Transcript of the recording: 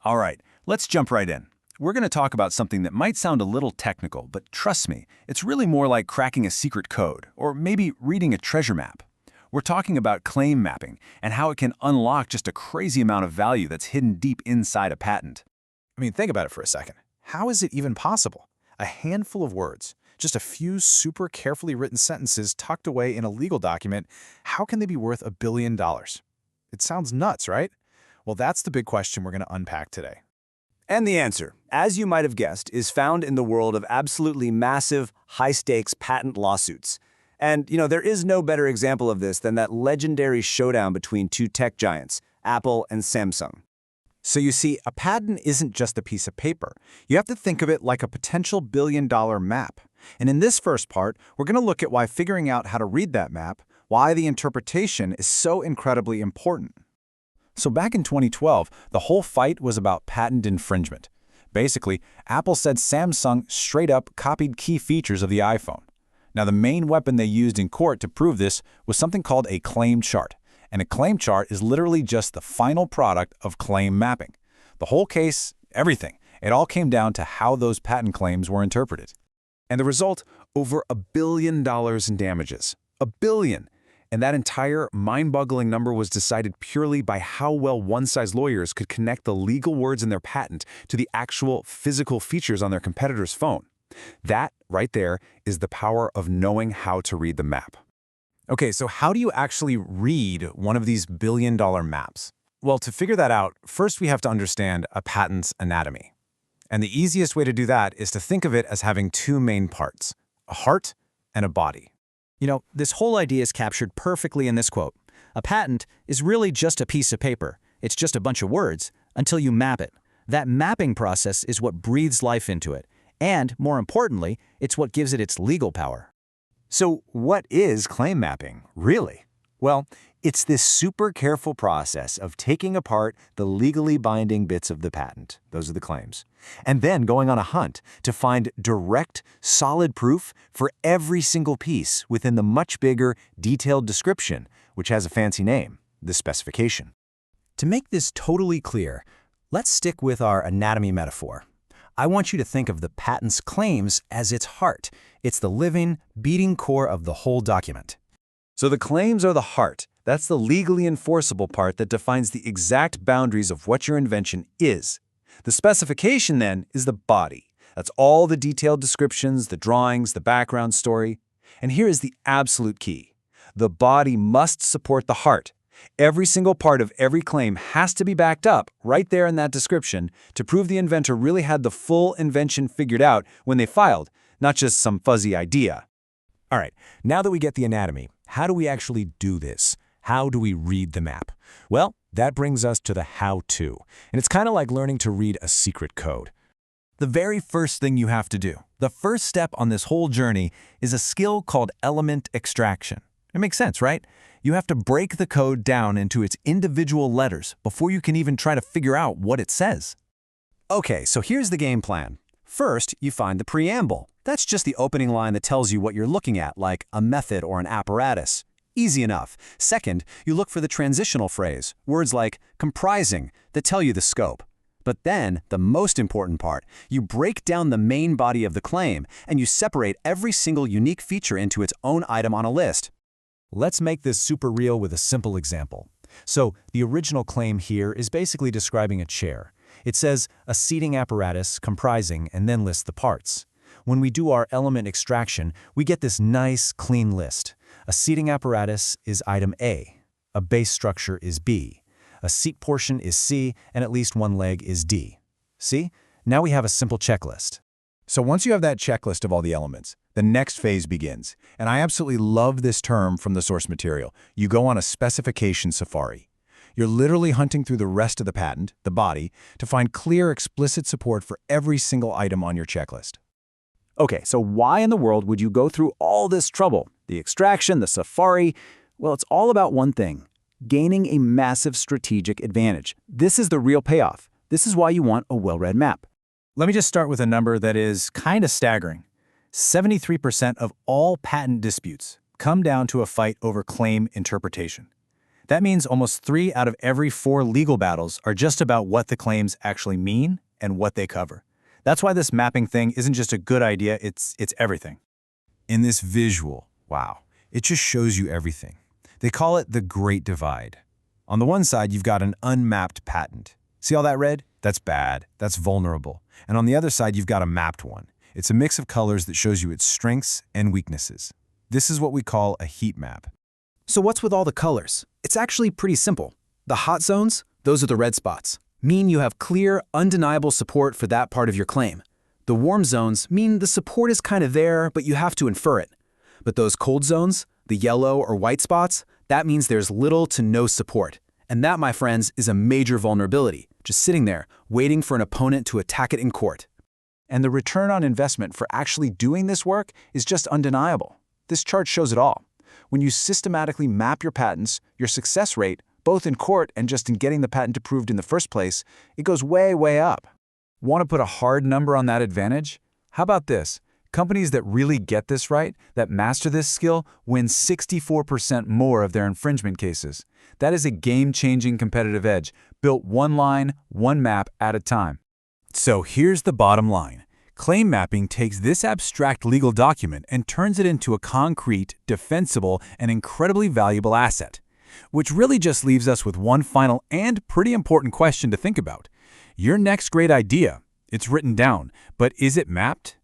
All right, let's jump right in. We're going to talk about something that might sound a little technical, but trust me, it's really more like cracking a secret code, or maybe reading a treasure map. We're talking about claim mapping and how it can unlock just a crazy amount of value that's hidden deep inside a patent. I mean, think about it for a second. How is it even possible? A handful of words, just a few super carefully written sentences tucked away in a legal document, how can they be worth $1 billion? It sounds nuts, right? Well, that's the big question we're going to unpack today. And the answer, as you might have guessed, is found in the world of absolutely massive, high-stakes patent lawsuits. And, there is no better example of this than that legendary showdown between two tech giants, Apple and Samsung. So you see, a patent isn't just a piece of paper. You have to think of it like a potential billion-dollar map. And in this first part, we're going to look at why figuring out how to read that map, why the interpretation is so incredibly important. So back in 2012, the whole fight was about patent infringement. Basically, Apple said Samsung straight up copied key features of the iPhone. Now, the main weapon they used in court to prove this was something called a claim chart. And a claim chart is literally just the final product of claim mapping. The whole case, everything, it all came down to how those patent claims were interpreted. And the result, over $1 billion in damages. $1 billion! And that entire mind-boggling number was decided purely by how well one-size lawyers could connect the legal words in their patent to the actual physical features on their competitor's phone. That, right there, is the power of knowing how to read the map. Okay, so how do you actually read one of these billion-dollar maps? Well, to figure that out, first we have to understand a patent's anatomy. And the easiest way to do that is to think of it as having two main parts, a heart and a body. This whole idea is captured perfectly in this quote. A patent is really just a piece of paper. It's just a bunch of words until you map it. That mapping process is what breathes life into it. And, more importantly, it's what gives it its legal power. So what is claim mapping, really? Well, it's this super careful process of taking apart the legally binding bits of the patent, those are the claims, and then going on a hunt to find direct, solid proof for every single piece within the much bigger, detailed description, which has a fancy name, the specification. To make this totally clear, let's stick with our anatomy metaphor. I want you to think of the patent's claims as its heart. It's the living, beating core of the whole document. So the claims are the heart. That's the legally enforceable part that defines the exact boundaries of what your invention is. The specification, then, is the body. That's all the detailed descriptions, the drawings, the background story. And here is the absolute key. The body must support the heart. Every single part of every claim has to be backed up right there in that description to prove the inventor really had the full invention figured out when they filed, not just some fuzzy idea. All right, now that we get the anatomy, how do we actually do this? How do we read the map? Well, that brings us to the how-to. And it's kind of like learning to read a secret code. The very first thing you have to do, the first step on this whole journey, is a skill called element extraction. It makes sense, right? You have to break the code down into its individual letters before you can even try to figure out what it says. Okay, so here's the game plan. First, you find the preamble. That's just the opening line that tells you what you're looking at, like a method or an apparatus. Easy enough. Second, you look for the transitional phrase, words like comprising, that tell you the scope. But then, the most important part, you break down the main body of the claim, and you separate every single unique feature into its own item on a list. Let's make this super real with a simple example. So, the original claim here is basically describing a chair. It says a seating apparatus comprising and then lists the parts. When we do our element extraction, we get this nice, clean list. A seating apparatus is item A. A base structure is B. A seat portion is C, and at least one leg is D. See? Now we have a simple checklist. So once you have that checklist of all the elements, the next phase begins. And I absolutely love this term from the source material. You go on a specification safari. You're literally hunting through the rest of the patent, the body, to find clear, explicit support for every single item on your checklist. Okay, so why in the world would you go through all this trouble? The extraction, the safari? Well, it's all about one thing: gaining a massive strategic advantage. This is the real payoff. This is why you want a well-read map. Let me just start with a number that is kind of staggering. 73% of all patent disputes come down to a fight over claim interpretation. That means almost 3 out of every 4 legal battles are just about what the claims actually mean and what they cover. That's why this mapping thing isn't just a good idea, it's everything. In this visual, wow, it just shows you everything. They call it the Great Divide. On the one side, you've got an unmapped patent. See all that red? That's bad. That's vulnerable. And on the other side, you've got a mapped one. It's a mix of colors that shows you its strengths and weaknesses. This is what we call a heat map. So what's with all the colors? It's actually pretty simple. The hot zones, those are the red spots, mean you have clear, undeniable support for that part of your claim. The warm zones mean the support is kind of there, but you have to infer it. But those cold zones, the yellow or white spots, that means there's little to no support. And that, my friends, is a major vulnerability, just sitting there, waiting for an opponent to attack it in court. And the return on investment for actually doing this work is just undeniable. This chart shows it all. When you systematically map your patents, your success rate, both in court and just in getting the patent approved in the first place, it goes way, way up. Want to put a hard number on that advantage? How about this? Companies that really get this right, that master this skill, win 64% more of their infringement cases. That is a game-changing competitive edge, built one line, one map at a time. So here's the bottom line. Claim mapping takes this abstract legal document and turns it into a concrete, defensible, and incredibly valuable asset. Which really just leaves us with one final and pretty important question to think about. Your next great idea, it's written down, but is it mapped?